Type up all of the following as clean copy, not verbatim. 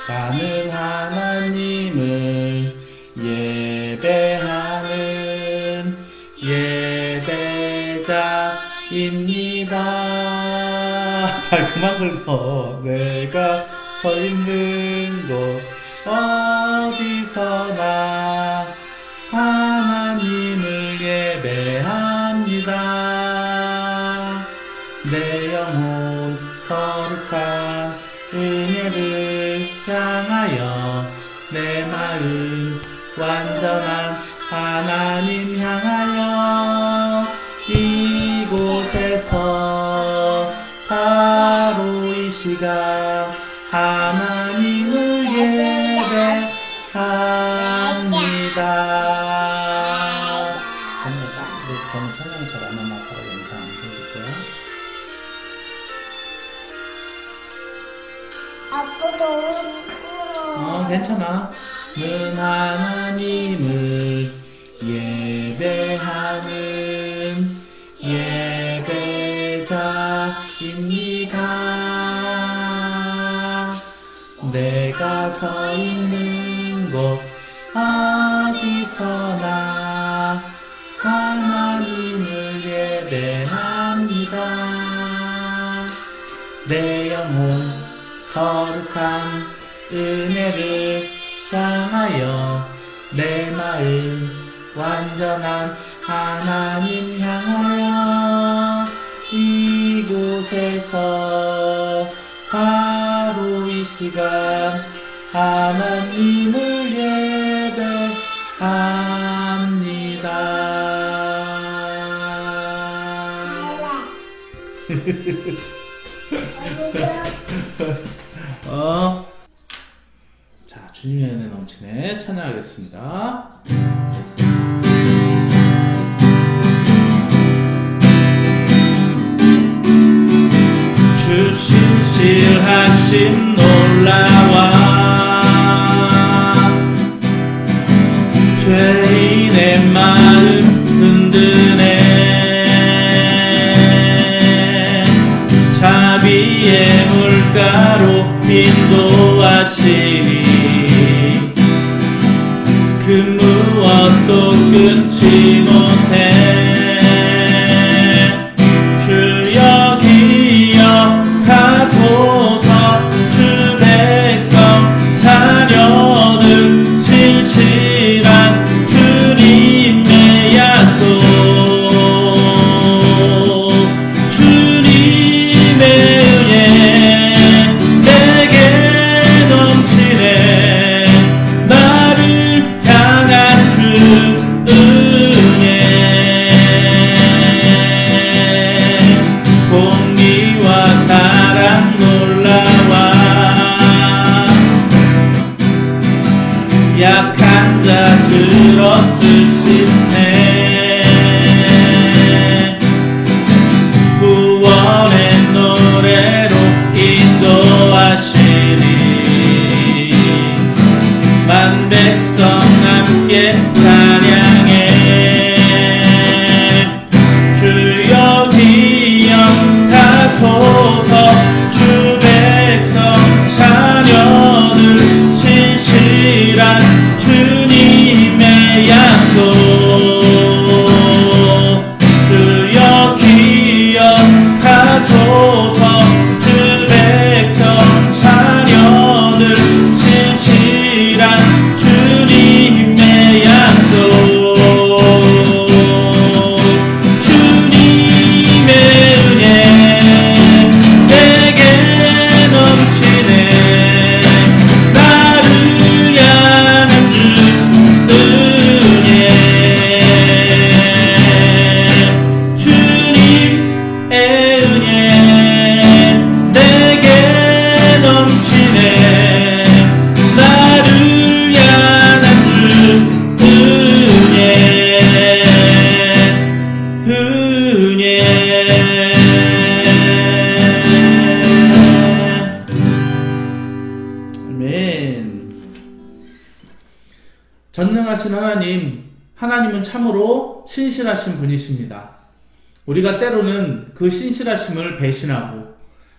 나는 하나님을 예배하는 예배자입니다. 그만 긁어. 내가 서 있는 곳 어디서나 하나님을 예배합니다. 내 영혼 거룩한 은혜를 향하여 내 마음 완전한 하나님 향하여 이곳에서 바로 이 시간 하나님을 예배합니다. 저는 찬양이 잘 안 나나 봐요. 영상 안 보여줄게요. 아빠도 울어. 괜찮아. 는 하나님을 예배하는 예배자입니다. 내가 서 있는 곳 어디서나 하나님을 예배합니다. 내 영혼 거룩한 은혜를 향하여 내 마음 완전한 하나님 향하여 이곳에서 바로 이 시간 하나님을 예배합니다. 자, 주님의 은혜 넘치네. 찬양하겠습니다. 주 신실하심 놀라와 죄인의 마음 흔드네. 자비의 물가로 인도하시니 그 무엇도 끊지 못해. 주여 기억하소서. 주 백성 자녀들 신실한 주님의 약속. 주님의 은혜 내게 넘치네. 나를 향한 주 은혜. 공의와 사랑 놀라와 약한 자 들어쓰시네. 구원의 노래로 인도하시니 만 백성 함께 찬양해. 주여 기억하소서. 주 백성 자녀들 신실한 주님의 약속. 주여 기억하소서. 주 백성 자녀들 신실한 주님의 약속. 주님의 은혜 내게 넘치네. 나를 향한 주 은혜. 주님의 은혜 내게 넘치네. 나를 향한 주 아멘. 전능하신 하나님은 참으로 신실하신 분이십니다. 우리가 때로는 그 신실하심을 배신하고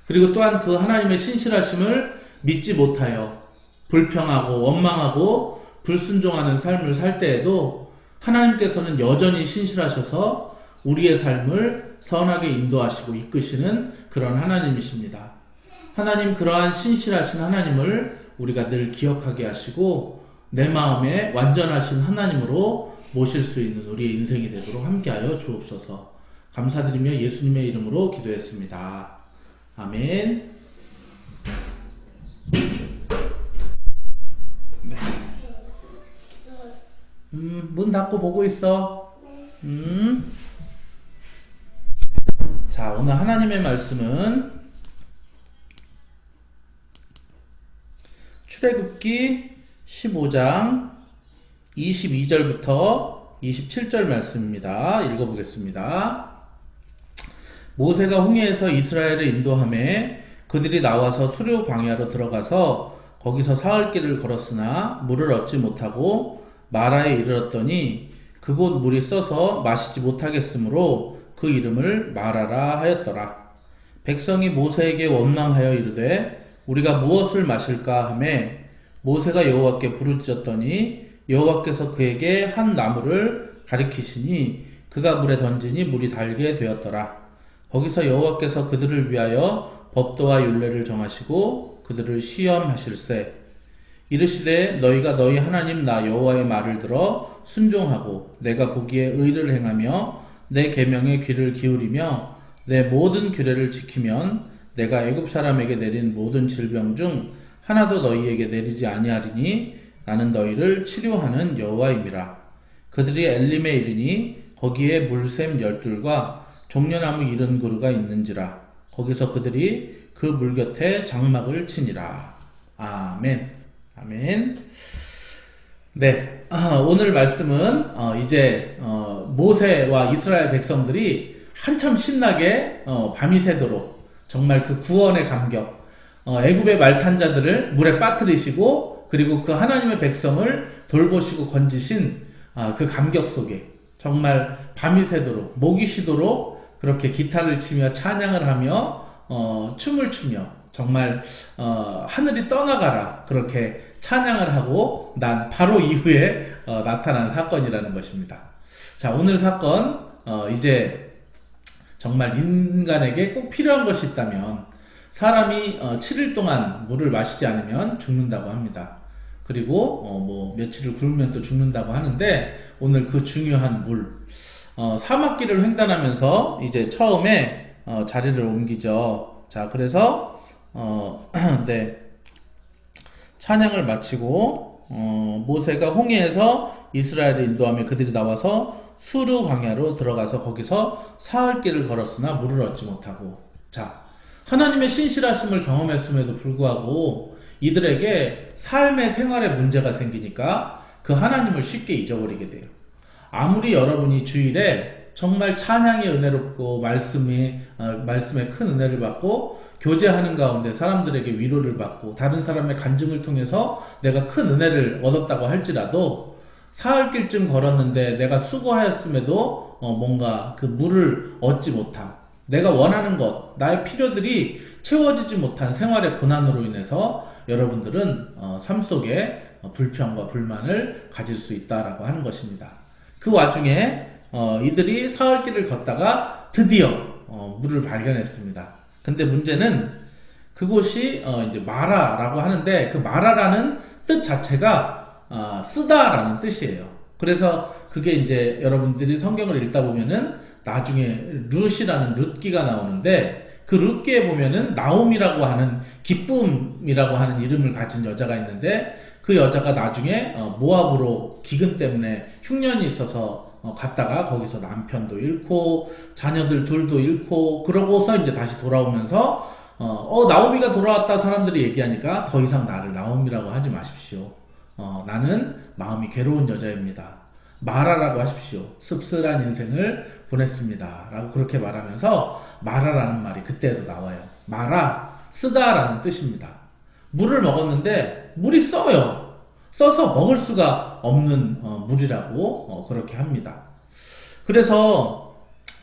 그리고 또한 그 하나님의 신실하심을 믿지 못하여 불평하고 원망하고 불순종하는 삶을 살 때에도 하나님께서는 여전히 신실하셔서 우리의 삶을 선하게 인도하시고 이끄시는 그런 하나님이십니다. 하나님, 그러한 신실하신 하나님을 우리가 늘 기억하게 하시고 내 마음에 완전하신 하나님으로 모실 수 있는 우리의 인생이 되도록 함께하여 주옵소서. 감사드리며 예수님의 이름으로 기도했습니다. 아멘. 네. 문 닫고 보고 있어. 자, 오늘 하나님의 말씀은 출애굽기 15장 22절부터 27절 말씀입니다. 읽어보겠습니다. 모세가 홍해에서 이스라엘을 인도하매 그들이 나와서 수르 광야로 들어가서 거기서 사흘 길을 걸었으나 물을 얻지 못하고 마라에 이르렀더니 그곳 물이 써서 마시지 못하겠으므로 그 이름을 마라라 하였더라. 백성이 모세에게 원망하여 이르되 우리가 무엇을 마실까 하매 모세가 여호와께 부르짖었더니 여호와께서 그에게 한 나무를 가리키시니 그가 물에 던지니 물이 달게 되었더라. 거기서 여호와께서 그들을 위하여 법도와 율례를 정하시고 그들을 시험하실세. 이르시되 너희가 너희 하나님 나 여호와의 말을 들어 순종하고 내가 보기에 의를 행하며 내 계명에 귀를 기울이며 내 모든 규례를 지키면 내가 애굽 사람에게 내린 모든 질병 중 하나도 너희에게 내리지 아니하리니 나는 너희를 치료하는 여호와임이라. 그들이 엘림에 이르니 거기에 물샘 12과 종려나무 70그루가 있는지라. 거기서 그들이 그 물 곁에 장막을 치니라. 아멘. 아멘. 네, 오늘 말씀은 이제 모세와 이스라엘 백성들이 한참 신나게 밤이 새도록 정말 그 구원의 감격, 애굽의 말탄자들을 물에 빠뜨리시고 그리고 그 하나님의 백성을 돌보시고 건지신 그 감격 속에 정말 밤이 새도록 목이 쉬도록 그렇게 기타를 치며 찬양을 하며 춤을 추며 정말 하늘이 떠나가라 그렇게 찬양을 하고 난 바로 이후에 나타난 사건이라는 것입니다. 자, 오늘 사건 이제 정말 인간에게 꼭 필요한 것이 있다면 사람이 7일 동안 물을 마시지 않으면 죽는다고 합니다. 그리고 뭐 며칠을 굶으면 또 죽는다고 하는데 오늘 그 중요한 물 사막길을 횡단하면서 이제 처음에 자리를 옮기죠. 자, 그래서 네, 찬양을 마치고 모세가 홍해에서 이스라엘을 인도하며 그들이 나와서 수르 광야로 들어가서 거기서 사흘 길을 걸었으나 물을 얻지 못하고. 자, 하나님의 신실하심을 경험했음에도 불구하고 이들에게 삶의 생활에 문제가 생기니까 그 하나님을 쉽게 잊어버리게 돼요. 아무리 여러분이 주일에 정말 찬양이 은혜롭고 말씀에 큰 은혜를 받고 교제하는 가운데 사람들에게 위로를 받고 다른 사람의 간증을 통해서 내가 큰 은혜를 얻었다고 할지라도 사흘길쯤 걸었는데 내가 수고하였음에도 뭔가 그 물을 얻지 못함, 내가 원하는 것, 나의 필요들이 채워지지 못한 생활의 고난으로 인해서 여러분들은 삶 속에 불평과 불만을 가질 수 있다라고 하는 것입니다. 그 와중에 이들이 사흘길을 걷다가 드디어 물을 발견했습니다. 근데 문제는 그곳이 이제 마라라고 하는데 그 마라라는 뜻 자체가 쓰다라는 뜻이에요. 그래서 그게 이제 여러분들이 성경을 읽다 보면은 나중에 룻이라는 룻기가 나오는데 그 룻기에 보면은 나옴이라고 하는 기쁨이라고 하는 이름을 가진 여자가 있는데 그 여자가 나중에 모압으로 기근 때문에 흉년이 있어서 갔다가 거기서 남편도 잃고 자녀들 둘도 잃고 그러고서 이제 다시 돌아오면서 나오미가 돌아왔다 사람들이 얘기하니까 더 이상 나를 나오미라고 하지 마십시오. 나는 마음이 괴로운 여자입니다. 마라라고 하십시오. 씁쓸한 인생을 보냈습니다. 라고 그렇게 말하면서 마라라는 말이 그때도 나와요. 마라, 쓰다라는 뜻입니다. 물을 먹었는데 물이 써요. 써서 먹을 수가 없는 물이라고 그렇게 합니다. 그래서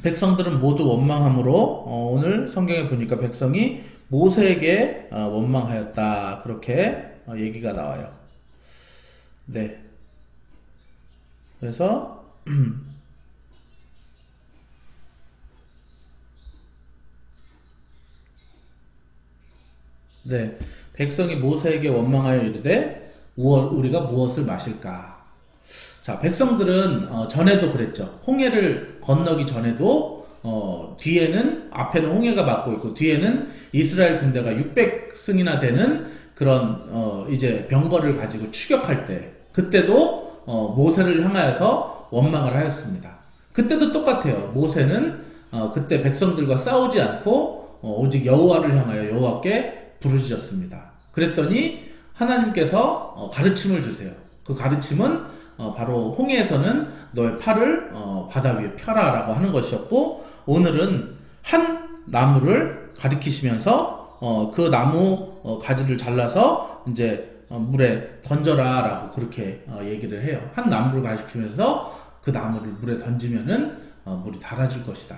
백성들은 모두 원망함으로 오늘 성경에 보니까 백성이 모세에게 원망하였다. 그렇게 얘기가 나와요. 네. 그래서 네. 백성이 모세에게 원망하여 이르되 우리가 무엇을 마실까? 자, 백성들은 전에도 그랬죠. 홍해를 건너기 전에도 뒤에는 앞에는 홍해가 막고 있고 뒤에는 이스라엘 군대가 600승이나 되는 그런 이제 병거를 가지고 추격할 때 그때도 모세를 향하여서 원망을 하였습니다. 그때도 똑같아요. 모세는 그때 백성들과 싸우지 않고 오직 여호와를 향하여 여호와께 부르짖었습니다. 그랬더니 하나님께서 가르침을 주세요. 그 가르침은 바로 홍해에서는 너의 팔을 바다 위에 펴라 라고 하는 것이었고, 오늘은 한 나무를 가리키시면서 그 나무 가지를 잘라서 이제 물에 던져라 라고 그렇게 얘기를 해요. 한 나무를 가리키면서 그 나무를 물에 던지면은 물이 달아질 것이다.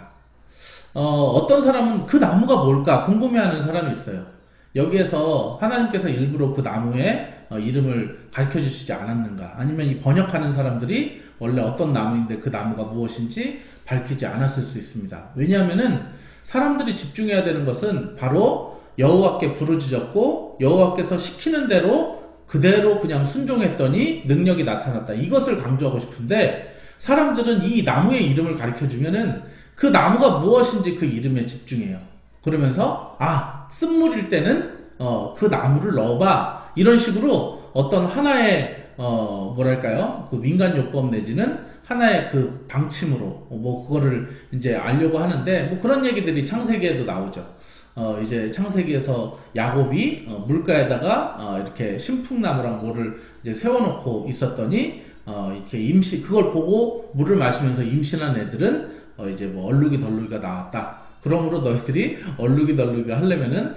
어떤 사람은 그 나무가 뭘까 궁금해하는 사람이 있어요. 여기에서 하나님께서 일부러 그 나무의 이름을 가르쳐 주시지 않았는가? 아니면 이 번역하는 사람들이 원래 어떤 나무인데 그 나무가 무엇인지 밝히지 않았을 수 있습니다. 왜냐하면은 사람들이 집중해야 되는 것은 바로 여호와께 부르짖었고 여호와께서 시키는 대로 그대로 그냥 순종했더니 능력이 나타났다. 이것을 강조하고 싶은데 사람들은 이 나무의 이름을 가르쳐 주면은 그 나무가 무엇인지 그 이름에 집중해요. 그러면서 쓴물일 때는 그 나무를 넣어봐 이런 식으로 어떤 하나의 뭐랄까요 그 민간요법 내지는 하나의 그 방침으로 뭐 그거를 이제 알려고 하는데 뭐 그런 얘기들이 창세기에도 나오죠. 이제 창세기에서 야곱이 물가에다가 이렇게 신풍나무랑 뭐를 이제 세워놓고 있었더니 이렇게 그걸 보고 물을 마시면서 임신한 애들은 이제 뭐 얼룩이 덜룩이가 나왔다. 그러므로 너희들이 얼룩이 덜룩이가 하려면은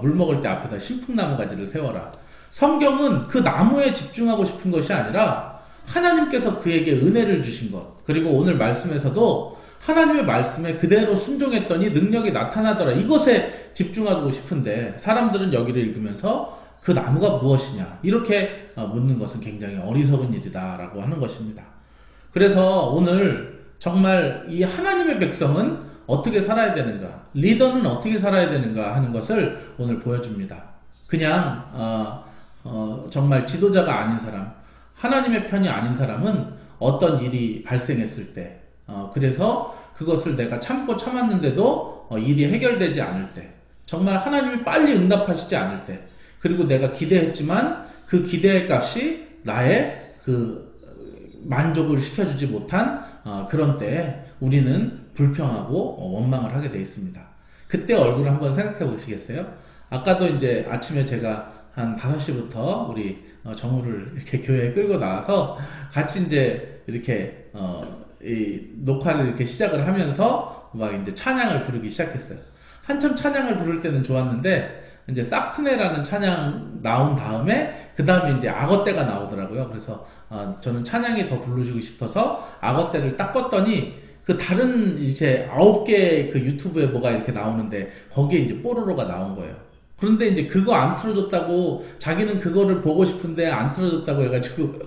물 먹을 때 앞에다 신풍나무 가지를 세워라. 성경은 그 나무에 집중하고 싶은 것이 아니라 하나님께서 그에게 은혜를 주신 것, 그리고 오늘 말씀에서도 하나님의 말씀에 그대로 순종했더니 능력이 나타나더라. 이것에 집중하고 싶은데 사람들은 여기를 읽으면서 그 나무가 무엇이냐 이렇게 묻는 것은 굉장히 어리석은 일이다라고 하는 것입니다. 그래서 오늘 정말 이 하나님의 백성은 어떻게 살아야 되는가, 리더는 어떻게 살아야 되는가 하는 것을 오늘 보여줍니다. 그냥 정말 지도자가 아닌 사람, 하나님의 편이 아닌 사람은 어떤 일이 발생했을 때 그래서 그것을 내가 참고 참았는데도 일이 해결되지 않을 때, 정말 하나님이 빨리 응답하시지 않을 때, 그리고 내가 기대했지만 그 기대의 값이 나의 그 만족을 시켜주지 못한 그런 때에 우리는 불평하고 원망을 하게 돼 있습니다. 그때 얼굴을 한번 생각해 보시겠어요? 아까도 이제 아침에 제가 한 5시부터 우리 정우를 이렇게 교회에 끌고 나와서 같이 이제 이렇게 이 녹화를 이렇게 시작을 하면서 막 이제 찬양을 부르기 시작했어요. 한참 찬양을 부를 때는 좋았는데 이제 싹트네라는 찬양 나온 다음에 그 다음에 이제 악어떼가 나오더라고요. 그래서 저는 찬양이 더 부르시고 싶어서 악어떼를 딱 껐더니 그 다른 이제 9개 그 유튜브에 뭐가 이렇게 나오는데 거기에 이제 뽀로로가 나온 거예요. 그런데 이제 그거 안 틀어줬다고, 자기는 그거를 보고 싶은데 안 틀어줬다고 해가지고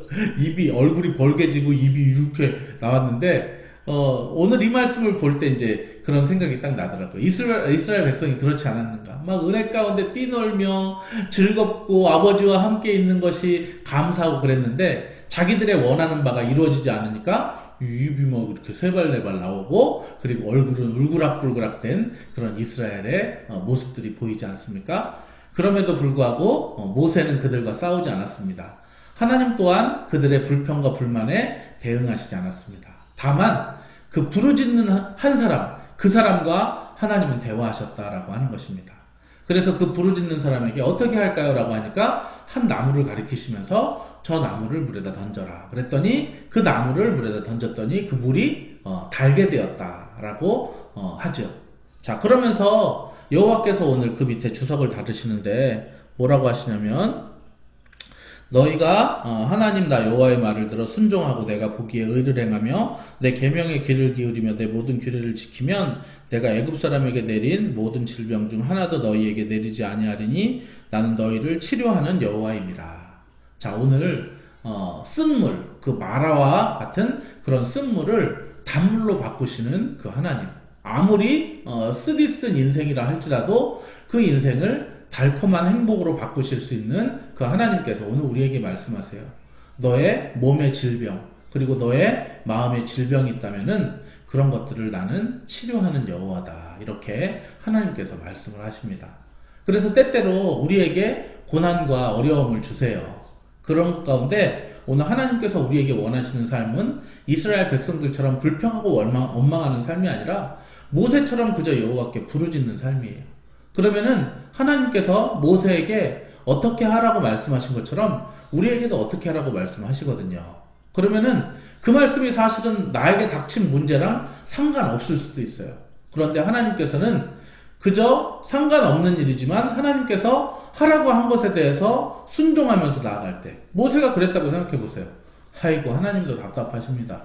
얼굴이 벌개지고 입이 이렇게 나왔는데 오늘 이 말씀을 볼 때 이제 그런 생각이 딱 나더라고요. 이스라엘 백성이 그렇지 않았는가? 막 은혜 가운데 뛰놀며 즐겁고 아버지와 함께 있는 것이 감사하고 그랬는데 자기들의 원하는 바가 이루어지지 않으니까 입이 막 이렇게 세발네발 나오고, 그리고 얼굴은 울그락불그락 된 그런 이스라엘의 모습들이 보이지 않습니까? 그럼에도 불구하고 모세는 그들과 싸우지 않았습니다. 하나님 또한 그들의 불평과 불만에 대응하시지 않았습니다. 다만 그 부르짖는 한 사람, 그 사람과 하나님은 대화하셨다라고 하는 것입니다. 그래서 그 부르짖는 사람에게 어떻게 할까요? 라고 하니까 한 나무를 가리키시면서 저 나무를 물에다 던져라. 그랬더니 그 나무를 물에다 던졌더니 그 물이 달게 되었다라고 하죠. 자, 그러면서 여호와께서 오늘 그 밑에 주석을 달으시는데 뭐라고 하시냐면, 너희가 하나님 나 여호와의 말을 들어 순종하고 내가 보기에 의를 행하며 내 계명에 귀를 기울이며 내 모든 규례를 지키면 내가 애굽 사람에게 내린 모든 질병 중 하나도 너희에게 내리지 아니하리니 나는 너희를 치료하는 여호와임이라. 자, 오늘 쓴물, 그 마라와 같은 그런 쓴물을 단물로 바꾸시는 그 하나님. 아무리 쓰디쓴 인생이라 할지라도 그 인생을 달콤한 행복으로 바꾸실 수 있는 그 하나님께서 오늘 우리에게 말씀하세요. 너의 몸의 질병, 그리고 너의 마음의 질병이 있다면은 그런 것들을 나는 치료하는 여호와다. 이렇게 하나님께서 말씀을 하십니다. 그래서 때때로 우리에게 고난과 어려움을 주세요. 그런 것 가운데 오늘 하나님께서 우리에게 원하시는 삶은 이스라엘 백성들처럼 불평하고 원망하는 삶이 아니라 모세처럼 그저 여호와께 부르짖는 삶이에요. 그러면은 하나님께서 모세에게 어떻게 하라고 말씀하신 것처럼 우리에게도 어떻게 하라고 말씀하시거든요. 그러면은 그 말씀이 사실은 나에게 닥친 문제랑 상관없을 수도 있어요. 그런데 하나님께서는 그저 상관없는 일이지만 하나님께서 하라고 한 것에 대해서 순종하면서 나아갈 때, 모세가 그랬다고 생각해 보세요. 아이고, 하나님도 답답하십니다.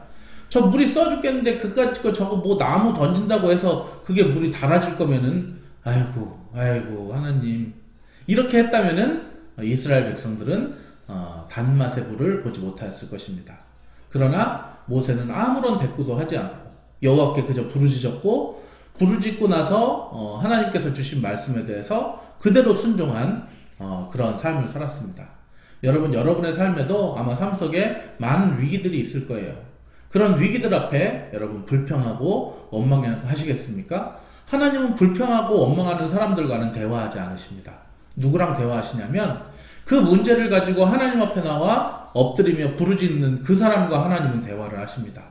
저 물이 써 죽겠는데 그까짓 거 저거 뭐 나무 던진다고 해서 그게 물이 달아질 거면은 아이고 하나님, 이렇게 했다면은 이스라엘 백성들은 단맛의 불을 보지 못하였을 것입니다. 그러나 모세는 아무런 대꾸도 하지 않고 여호와께 그저 부르짖었고, 부르짖고 나서 하나님께서 주신 말씀에 대해서 그대로 순종한 그런 삶을 살았습니다. 여러분, 여러분의 삶에도 아마 삶 속에 많은 위기들이 있을 거예요. 그런 위기들 앞에 여러분 불평하고 원망하시겠습니까? 하나님은 불평하고 원망하는 사람들과는 대화하지 않으십니다. 누구랑 대화하시냐면 그 문제를 가지고 하나님 앞에 나와 엎드리며 부르짖는 그 사람과 하나님은 대화를 하십니다.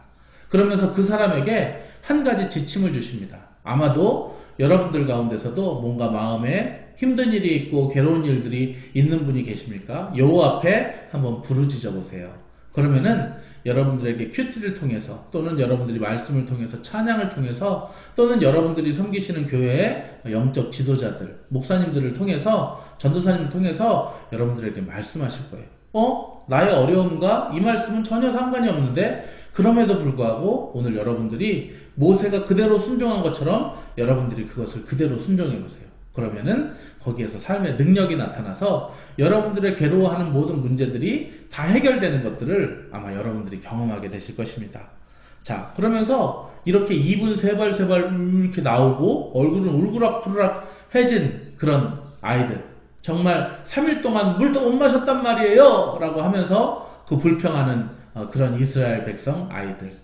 그러면서 그 사람에게 한 가지 지침을 주십니다. 아마도 여러분들 가운데서도 뭔가 마음에 힘든 일이 있고 괴로운 일들이 있는 분이 계십니까? 여호와 앞에 한번 부르짖어 보세요. 그러면은 여러분들에게 큐티를 통해서, 또는 여러분들이 말씀을 통해서, 찬양을 통해서, 또는 여러분들이 섬기시는 교회의 영적 지도자들, 목사님들을 통해서, 전도사님을 통해서 여러분들에게 말씀하실 거예요. 나의 어려움과 이 말씀은 전혀 상관이 없는데, 그럼에도 불구하고 오늘 여러분들이 모세가 그대로 순종한 것처럼 여러분들이 그것을 그대로 순종해 보세요. 그러면은 거기에서 삶의 능력이 나타나서 여러분들의 괴로워하는 모든 문제들이 다 해결되는 것들을 아마 여러분들이 경험하게 되실 것입니다. 자, 그러면서 이렇게 입은 세발 이렇게 나오고 얼굴은 울그락부르락해진 그런 아이들, 정말 3일 동안 물도 못 마셨단 말이에요 라고 하면서 그 불평하는 그런 이스라엘 백성 아이들,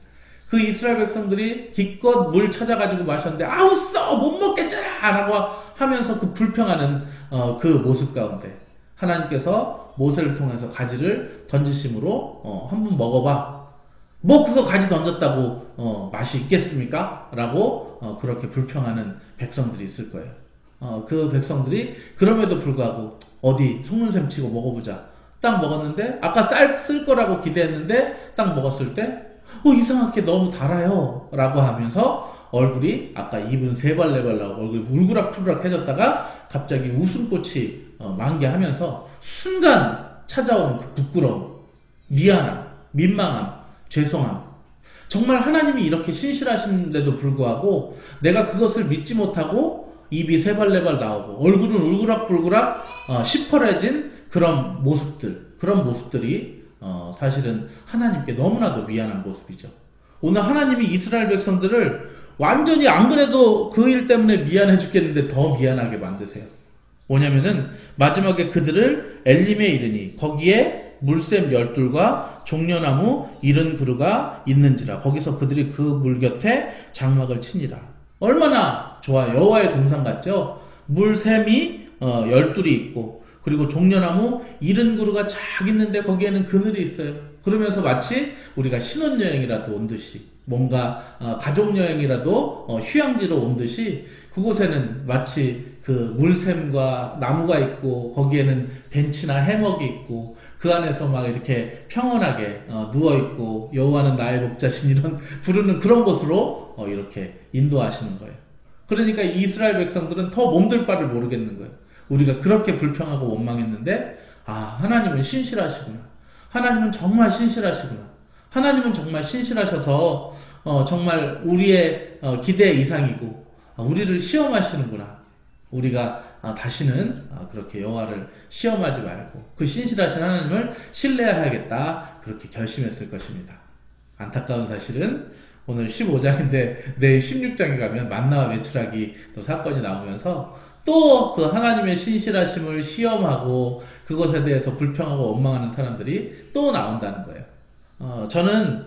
그 이스라엘 백성들이 기껏 물 찾아가지고 마셨는데 아우 써! 못 먹겠잖아! 라고 하면서 그 불평하는 그 모습 가운데 하나님께서 모세를 통해서 가지를 던지심으로 한번 먹어봐. 뭐 그거 가지 던졌다고 맛이 있겠습니까? 라고 그렇게 불평하는 백성들이 있을 거예요. 그 백성들이 그럼에도 불구하고 어디 속눈샘 치고 먹어보자. 딱 먹었는데 아까 쌀 쓸 거라고 기대했는데 딱 먹었을 때 이상하게 너무 달아요 라고 하면서 얼굴이 아까 입은 세발 네발 나고 얼굴이 울그락푸르락해졌다가 갑자기 웃음꽃이 만개하면서 순간 찾아오는 그 부끄러움, 미안함, 민망함, 죄송함. 정말 하나님이 이렇게 신실하신데도 불구하고 내가 그것을 믿지 못하고 입이 세발네발 나오고 얼굴은 울그락불그락 시퍼래진 그런 모습들이 사실은 하나님께 너무나도 미안한 모습이죠. 오늘 하나님이 이스라엘 백성들을 완전히 안 그래도 그 일 때문에 미안해 죽겠는데 더 미안하게 만드세요. 뭐냐면은 마지막에 그들을 엘림에 이르니 거기에 물샘 12과 종려나무 70그루가 있는지라. 거기서 그들이 그 물 곁에 장막을 치니라. 얼마나 좋아. 여호와의 동산 같죠? 물샘이 12이 있고 그리고 종려나무 70그루가 쫙 있는데 거기에는 그늘이 있어요. 그러면서 마치 우리가 신혼여행이라도 온 듯이, 뭔가 가족여행이라도 휴양지로 온 듯이 그곳에는 마치 그 물샘과 나무가 있고 거기에는 벤치나 해먹이 있고 그 안에서 막 이렇게 평온하게 누워있고 여호와는 나의 목자신 이런 부르는 그런 곳으로 이렇게 인도하시는 거예요. 그러니까 이스라엘 백성들은 더 몸둘 바를 모르겠는 거예요. 우리가 그렇게 불평하고 원망했는데 아, 하나님은 신실하시구나. 하나님은 정말 신실하시구나. 하나님은 정말 신실하셔서 정말 우리의 기대 이상이고 우리를 시험하시는구나. 우리가 다시는 그렇게 여호와를 시험하지 말고 그 신실하신 하나님을 신뢰해야겠다. 그렇게 결심했을 것입니다. 안타까운 사실은 오늘 15장인데 내일 16장에 가면 만나와 메추라기 또 사건이 나오면서 또 그 하나님의 신실하심을 시험하고 그것에 대해서 불평하고 원망하는 사람들이 또 나온다는 거예요. 저는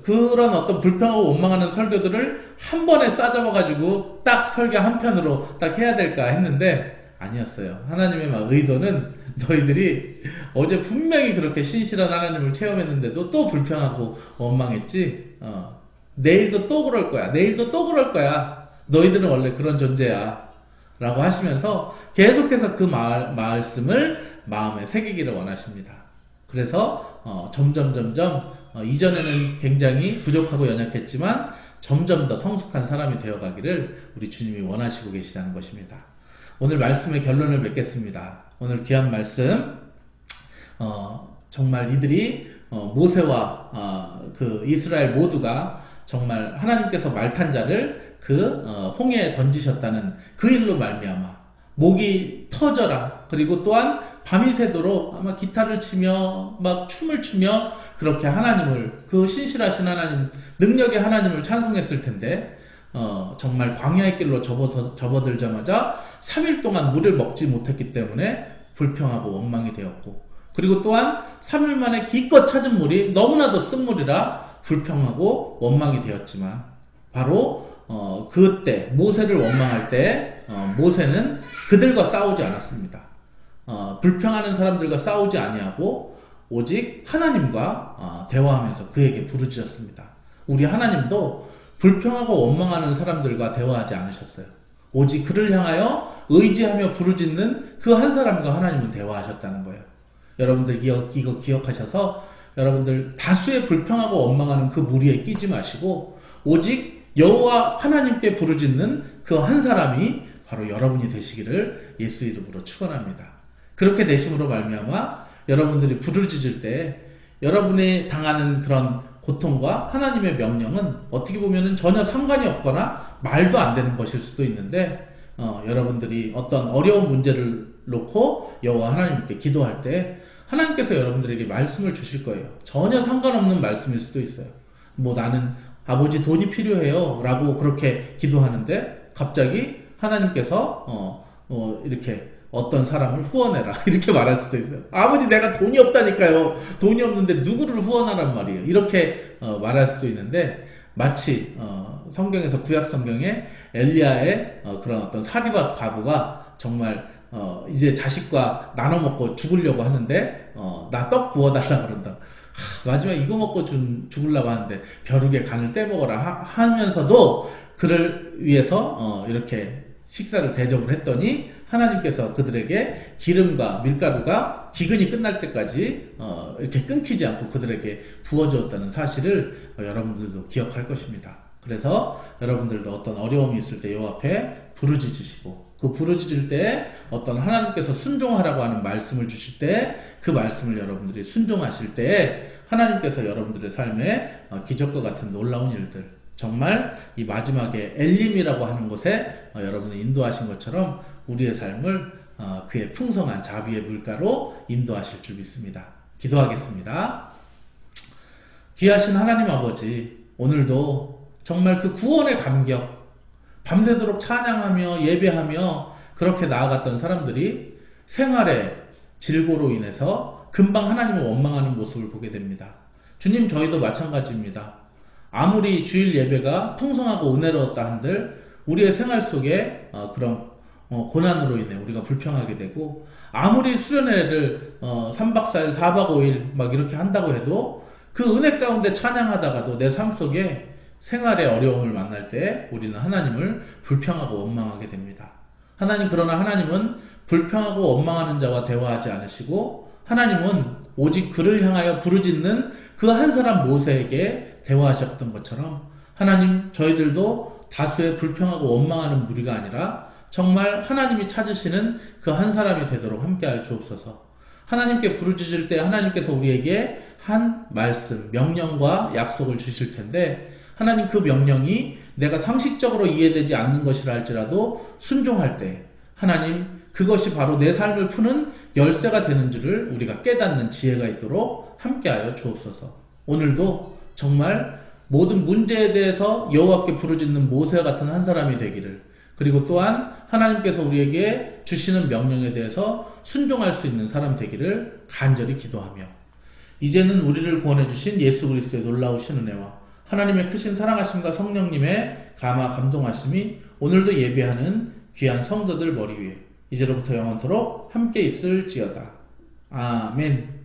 그런 어떤 불평하고 원망하는 설교들을 한 번에 싸잡아가지고 딱 설교 한 편으로 딱 해야 될까 했는데 아니었어요. 하나님의 의도는 너희들이 어제 분명히 그렇게 신실한 하나님을 체험했는데도 또 불평하고 원망했지. 내일도 또 그럴 거야. 내일도 또 그럴 거야. 너희들은 원래 그런 존재야. 라고 하시면서 계속해서 그 말씀을 마음에 새기기를 원하십니다. 그래서 점점 이전에는 굉장히 부족하고 연약했지만 점점 더 성숙한 사람이 되어가기를 우리 주님이 원하시고 계시다는 것입니다. 오늘 말씀의 결론을 맺겠습니다. 오늘 귀한 말씀 정말 이들이 모세와 그 이스라엘 모두가 정말 하나님께서 말탄자를 그 홍해에 던지셨다는 그 일로 말미암아 목이 터져라. 그리고 또한 밤이 새도록 아마 기타를 치며 막 춤을 추며 그렇게 하나님을 그 신실하신 하나님 능력의 하나님을 찬송했을 텐데 정말 광야의 길로 접어들자마자 3일 동안 물을 먹지 못했기 때문에 불평하고 원망이 되었고 그리고 또한 3일 만에 기껏 찾은 물이 너무나도 쓴물이라 불평하고 원망이 되었지만 바로 그때 모세를 원망할 때 모세는 그들과 싸우지 않았습니다. 불평하는 사람들과 싸우지 아니하고 오직 하나님과 대화하면서 그에게 부르짖었습니다. 우리 하나님도 불평하고 원망하는 사람들과 대화하지 않으셨어요. 오직 그를 향하여 의지하며 부르짖는 그 한 사람과 하나님은 대화하셨다는 거예요. 여러분들 이거 기억하셔서 여러분들 다수의 불평하고 원망하는 그 무리에 끼지 마시고 오직 여호와 하나님께 부르짖는 그 한 사람이 바로 여러분이 되시기를 예수 이름으로 축원합니다. 그렇게 되심으로 말미암아 여러분들이 부르짖을 때 여러분이 당하는 그런 고통과 하나님의 명령은 어떻게 보면 전혀 상관이 없거나 말도 안 되는 것일 수도 있는데 여러분들이 어떤 어려운 문제를 놓고 여호와 하나님께 기도할 때 하나님께서 여러분들에게 말씀을 주실 거예요. 전혀 상관없는 말씀일 수도 있어요. 나는 아버지 돈이 필요해요 라고 그렇게 기도하는데 갑자기 하나님께서 이렇게 어떤 사람을 후원해라 이렇게 말할 수도 있어요. 아버지 내가 돈이 없다니까요. 돈이 없는데 누구를 후원하란 말이에요. 이렇게 말할 수도 있는데 마치 성경에서 구약 성경에 엘리야의 그런 어떤 사리밧 과부가 정말 이제 자식과 나눠 먹고 죽으려고 하는데 나 떡 구워달라 그런다. 마지막에 이거 먹고 죽으려고 하는데 벼룩에 간을 떼먹어라 하면서도 그를 위해서 이렇게 식사를 대접을 했더니 하나님께서 그들에게 기름과 밀가루가 기근이 끝날 때까지 이렇게 끊기지 않고 그들에게 부어주었다는 사실을 여러분들도 기억할 것입니다. 그래서 여러분들도 어떤 어려움이 있을 때 요 앞에 부르짖으시고 그 부르짖을 때 어떤 하나님께서 순종하라고 하는 말씀을 주실 때 그 말씀을 여러분들이 순종하실 때 하나님께서 여러분들의 삶에 기적과 같은 놀라운 일들 정말 이 마지막에 엘림이라고 하는 곳에 여러분을 인도하신 것처럼 우리의 삶을 그의 풍성한 자비의 물가로 인도하실 줄 믿습니다. 기도하겠습니다. 귀하신 하나님 아버지, 오늘도 정말 그 구원의 감격, 밤새도록 찬양하며 예배하며 그렇게 나아갔던 사람들이 생활의 질고로 인해서 금방 하나님을 원망하는 모습을 보게 됩니다. 주님, 저희도 마찬가지입니다. 아무리 주일 예배가 풍성하고 은혜로웠다 한들 우리의 생활 속에 그런 고난으로 인해 우리가 불평하게 되고 아무리 수련회를 3박 4일 4박 5일 막 이렇게 한다고 해도 그 은혜 가운데 찬양하다가도 내 삶 속에 생활의 어려움을 만날 때 우리는 하나님을 불평하고 원망하게 됩니다. 그러나 하나님은 불평하고 원망하는 자와 대화하지 않으시고 하나님은 오직 그를 향하여 부르짖는 그 한 사람 모세에게 대화하셨던 것처럼 하나님, 저희들도 다수의 불평하고 원망하는 무리가 아니라 정말 하나님이 찾으시는 그 한 사람이 되도록 함께하여 주옵소서. 하나님께 부르짖을 때 하나님께서 우리에게 한 말씀, 명령과 약속을 주실 텐데 하나님 그 명령이 내가 상식적으로 이해되지 않는 것이라 할지라도 순종할 때 하나님 그것이 바로 내 삶을 푸는 열쇠가 되는 줄을 우리가 깨닫는 지혜가 있도록 함께하여 주옵소서. 오늘도 정말 모든 문제에 대해서 여호와께 부르짖는 모세 같은 한 사람이 되기를, 그리고 또한 하나님께서 우리에게 주시는 명령에 대해서 순종할 수 있는 사람 되기를 간절히 기도하며, 이제는 우리를 구원해 주신 예수 그리스도의 놀라우신 은혜와 하나님의 크신 사랑하심과 성령님의 감화 감동하심이 오늘도 예배하는 귀한 성도들 머리 위에 이제로부터 영원토록 함께 있을지어다. 아멘.